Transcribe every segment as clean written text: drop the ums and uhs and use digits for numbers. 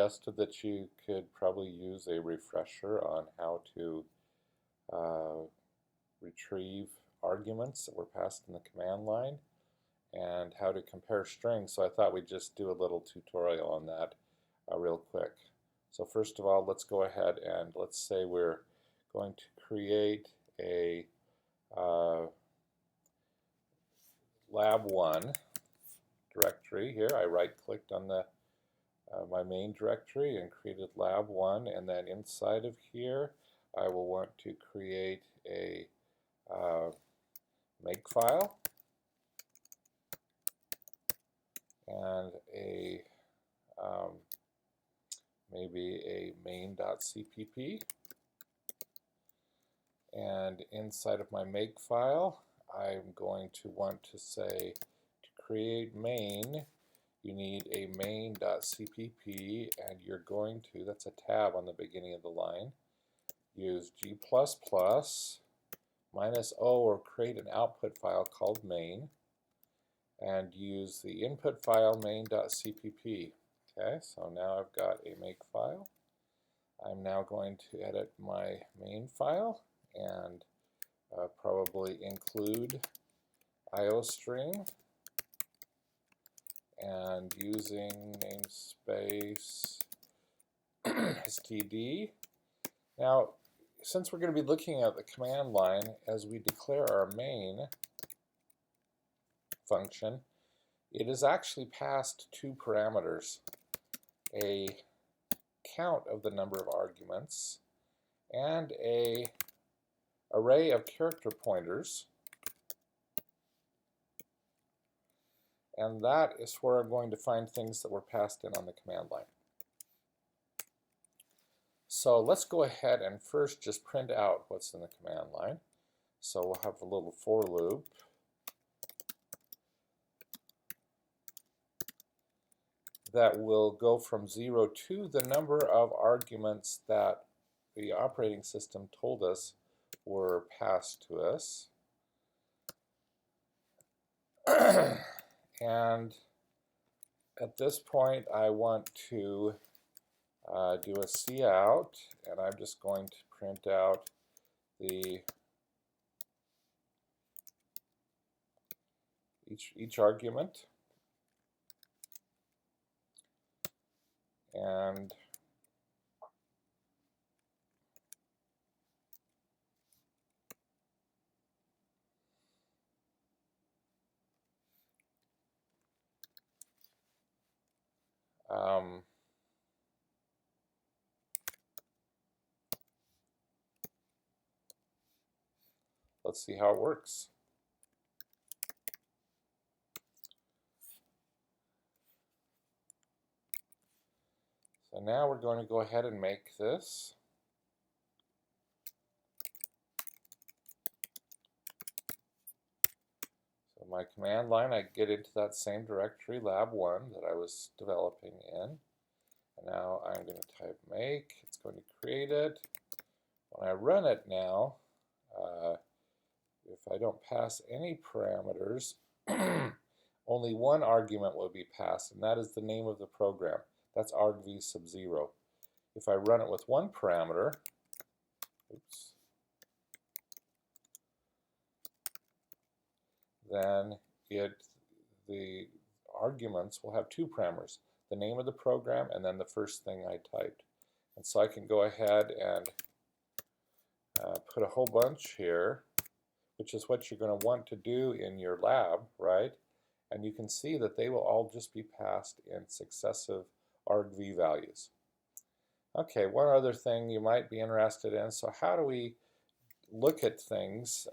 Suggested that you could probably use a refresher on how to uh, retrieve arguments that were passed in the command line and how to compare strings. So I thought we'd just do a little tutorial on that real quick. So first of all, let's go ahead and let's say we're going to create a lab1 directory here. I right-clicked on the my main directory and created lab1, and then inside of here I will want to create a makefile and a maybe a main.cpp, and inside of my makefile I'm going to want to say to create main you need a main.cpp, and you're going to, that's a tab on the beginning of the line, use g++ -o, or create an output file called main, and use the input file main.cpp. Okay, so now I've got a makefile. I'm now going to edit my main file and probably include iostring, and using namespace std. Now, since we're going to be looking at the command line as we declare our main function, it is actually passed two parameters: a count of the number of arguments and a array of character pointers. And that is where I'm going to find things that were passed in on the command line. So let's go ahead and first just print out what's in the command line. So we'll have a little for loop. That will go from 0 to the number of arguments that the operating system told us were passed to us. And at this point I want to do a cout, and I'm just going to print out each argument, and let's see how it works. So now we're going to go ahead and make this. So my command line, I get into that same directory, lab1, that I was developing in. And now I'm going to type make. It's going to create it. When I run it now, if I don't pass any parameters, only one argument will be passed, and that is the name of the program. That's argv sub 0. If I run it with one parameter, then the arguments will have two parameters: the name of the program and then the first thing I typed. And so I can go ahead and put a whole bunch here, which is what you're going to want to do in your lab, right? And you can see that they will all just be passed in successive argv values. Okay, one other thing you might be interested in. So how do we look at things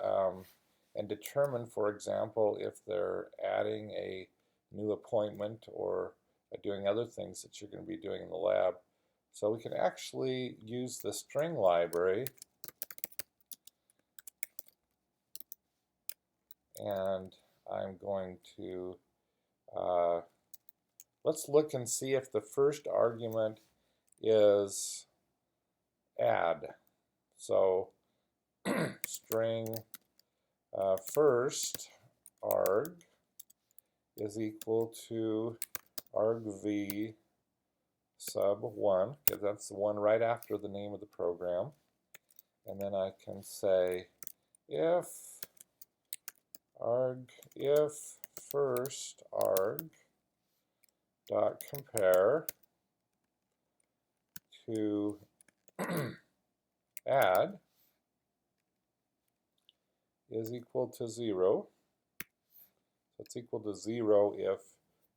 and determine, for example, if they're adding a new appointment or doing other things that you're going to be doing in the lab? So we can actually use the string library, and I'm going to let's look and see if the first argument is add. So string first arg is equal to argv sub 1, because that's the one right after the name of the program. And then I can say if first arg dot compare to add is equal to 0. So it's equal to 0 if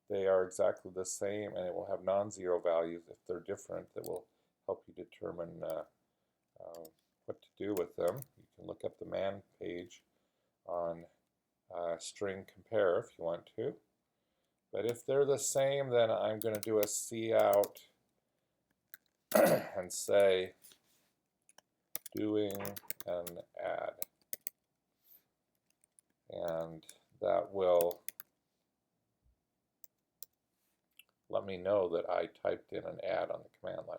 they are exactly the same, and it will have non-zero values if they're different that will help you determine what to do with them. You can look up the man page on string compare if you want to. But if they're the same, then I'm going to do a cout and say doing an add. And that will let me know that I typed in an add on the command line.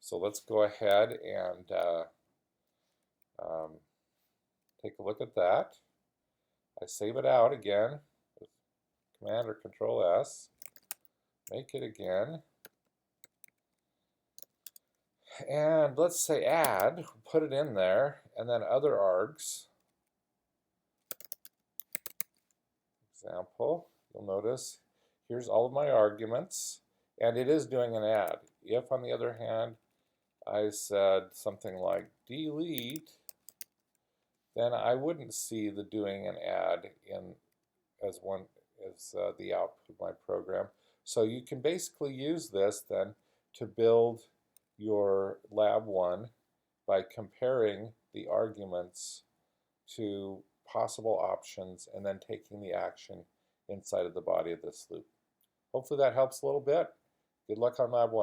So let's go ahead and take a look at that. I save it out again with Command or Control S. Make it again. And let's say add, put it in there, and then other args. Example, you'll notice here's all of my arguments, and it is doing an add. If, on the other hand, I said something like delete, then I wouldn't see the doing an add in as the output of my program. So you can basically use this then to build your lab 1 by comparing the arguments to possible options and then taking the action inside of the body of this loop. Hopefully that helps a little bit. Good luck on lab 1.